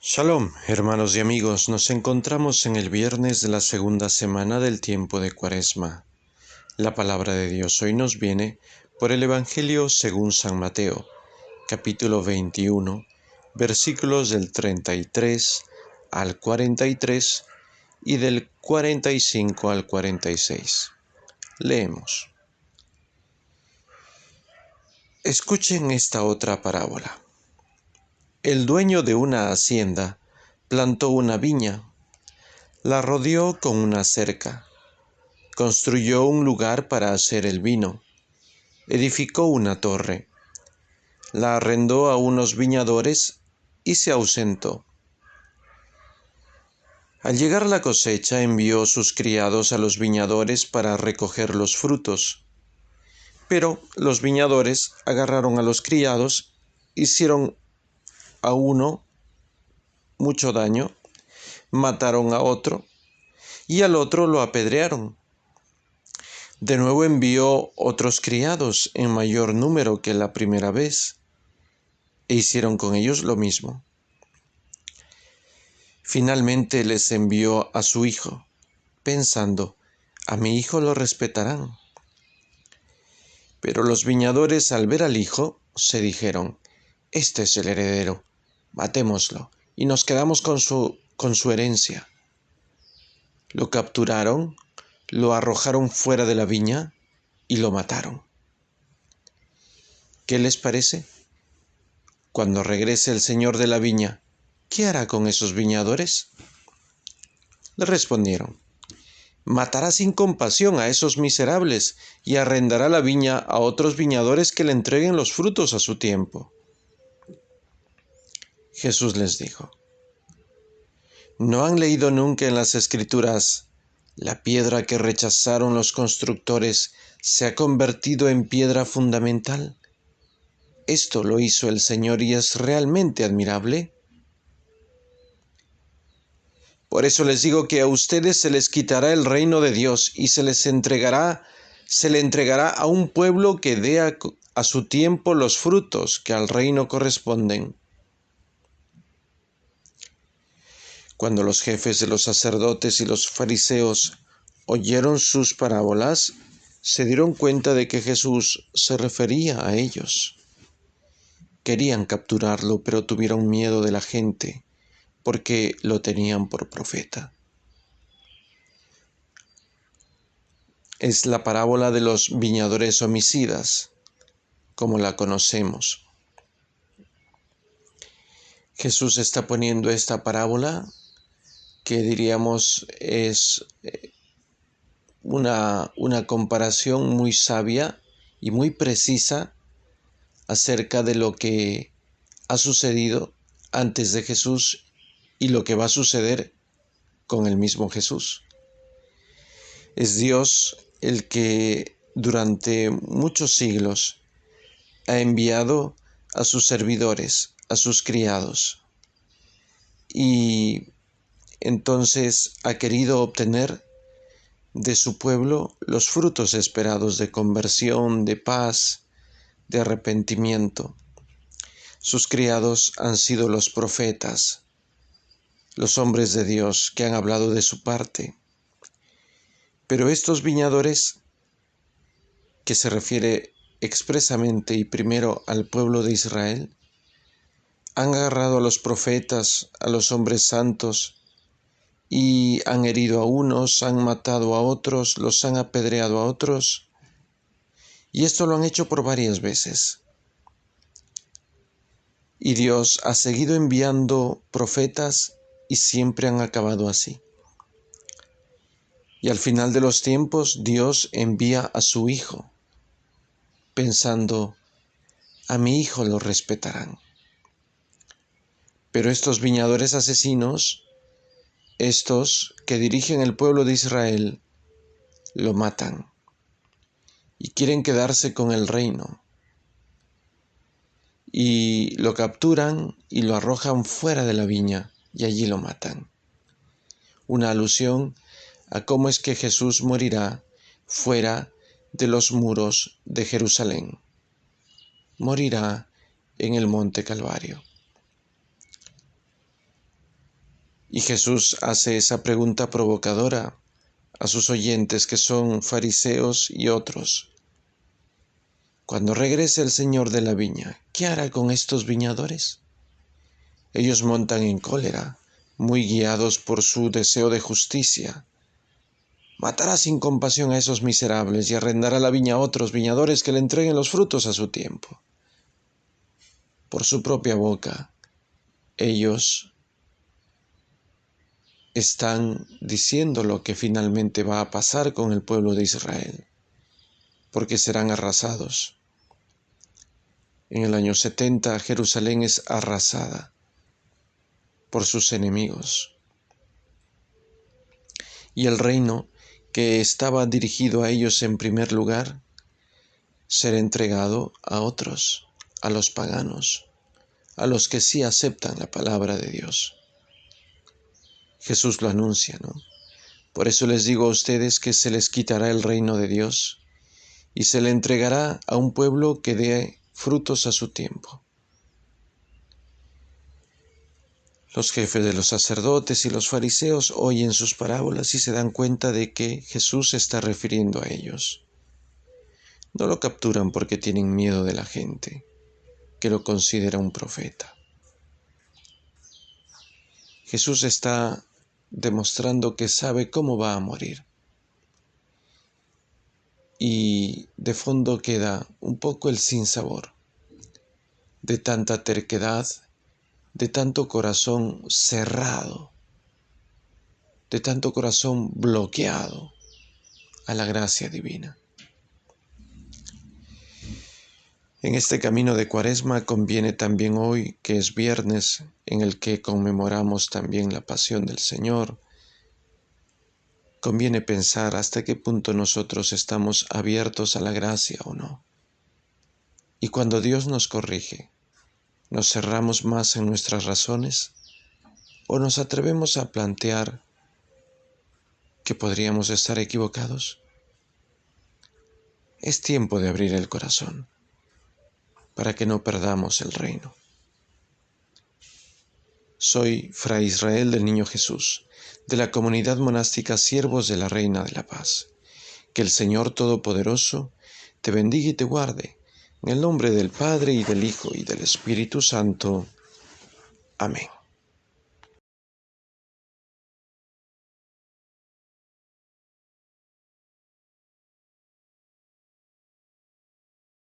Shalom, hermanos y amigos, nos encontramos en el viernes de la segunda semana del tiempo de Cuaresma. La palabra de Dios hoy nos viene por el Evangelio según San Mateo, capítulo 21, versículos del 33 al 43 y del 45 al 46. Leemos. Escuchen esta otra parábola. El dueño de una hacienda plantó una viña, la rodeó con una cerca, construyó un lugar para hacer el vino, edificó una torre, la arrendó a unos viñadores y se ausentó. Al llegar la cosecha envió sus criados a los viñadores para recoger los frutos. Pero los viñadores agarraron a los criados, hicieron a uno mucho daño, mataron a otro y al otro lo apedrearon. De nuevo envió otros criados en mayor número que la primera vez, e hicieron con ellos lo mismo. Finalmente les envió a su hijo, pensando, a mi hijo lo respetarán. Pero los viñadores, al ver al hijo, se dijeron, este es el heredero, matémoslo y nos quedamos con su herencia. Lo capturaron, lo arrojaron fuera de la viña y lo mataron. ¿Qué les parece? Cuando regrese el señor de la viña, ¿qué hará con esos viñadores? Le respondieron, matará sin compasión a esos miserables y arrendará la viña a otros viñadores que le entreguen los frutos a su tiempo. Jesús les dijo, ¿no han leído nunca en las Escrituras, la piedra que rechazaron los constructores se ha convertido en piedra fundamental? Esto lo hizo el Señor y es realmente admirable. Por eso les digo que a ustedes se les quitará el reino de Dios y se le entregará a un pueblo que dé a su tiempo los frutos que al reino corresponden. Cuando los jefes de los sacerdotes y los fariseos oyeron sus parábolas, se dieron cuenta de que Jesús se refería a ellos. Querían capturarlo, pero tuvieron miedo de la gente, porque lo tenían por profeta. Es la parábola de los viñadores homicidas, como la conocemos. Jesús está poniendo esta parábola, que diríamos es una comparación muy sabia y muy precisa acerca de lo que ha sucedido antes de Jesús y lo que va a suceder con el mismo Jesús. Es Dios el que durante muchos siglos ha enviado a sus servidores, a sus criados, y entonces ha querido obtener de su pueblo los frutos esperados de conversión, de paz, de arrepentimiento. Sus criados han sido los profetas, los hombres de Dios que han hablado de su parte. Pero estos viñadores, que se refiere expresamente y primero al pueblo de Israel, han agarrado a los profetas, a los hombres santos, y han herido a unos, han matado a otros, los han apedreado a otros, y esto lo han hecho por varias veces. Y Dios ha seguido enviando profetas y siempre han acabado así. Y al final de los tiempos, Dios envía a su Hijo, pensando, a mi Hijo lo respetarán. Pero estos viñadores asesinos, estos que dirigen el pueblo de Israel, lo matan y quieren quedarse con el reino. Y lo capturan y lo arrojan fuera de la viña y allí lo matan. Una alusión a cómo es que Jesús morirá fuera de los muros de Jerusalén. Morirá en el monte Calvario. Y Jesús hace esa pregunta provocadora a sus oyentes, que son fariseos y otros. Cuando regrese el Señor de la viña, ¿qué hará con estos viñadores? Ellos montan en cólera, muy guiados por su deseo de justicia. Matará sin compasión a esos miserables y arrendará la viña a otros viñadores que le entreguen los frutos a su tiempo. Por su propia boca, ellos están diciendo lo que finalmente va a pasar con el pueblo de Israel, porque serán arrasados. En el año 70, Jerusalén es arrasada por sus enemigos. Y el reino que estaba dirigido a ellos en primer lugar, será entregado a otros, a los paganos, a los que sí aceptan la palabra de Dios. Jesús lo anuncia, ¿no? Por eso les digo a ustedes que se les quitará el reino de Dios y se le entregará a un pueblo que dé frutos a su tiempo. Los jefes de los sacerdotes y los fariseos oyen sus parábolas y se dan cuenta de que Jesús se está refiriendo a ellos. No lo capturan porque tienen miedo de la gente, que lo considera un profeta. Jesús está demostrando que sabe cómo va a morir. Y de fondo queda un poco el sinsabor de tanta terquedad, de tanto corazón cerrado, de tanto corazón bloqueado a la gracia divina. En este camino de Cuaresma conviene también hoy, que es viernes, en el que conmemoramos también la pasión del Señor, conviene pensar hasta qué punto nosotros estamos abiertos a la gracia o no. Y cuando Dios nos corrige, ¿nos cerramos más en nuestras razones o nos atrevemos a plantear que podríamos estar equivocados? Es tiempo de abrir el corazón para que no perdamos el reino. Soy Fray Israel del Niño Jesús, de la comunidad monástica Siervos de la Reina de la Paz. Que el Señor Todopoderoso te bendiga y te guarde, en el nombre del Padre y del Hijo y del Espíritu Santo. Amén.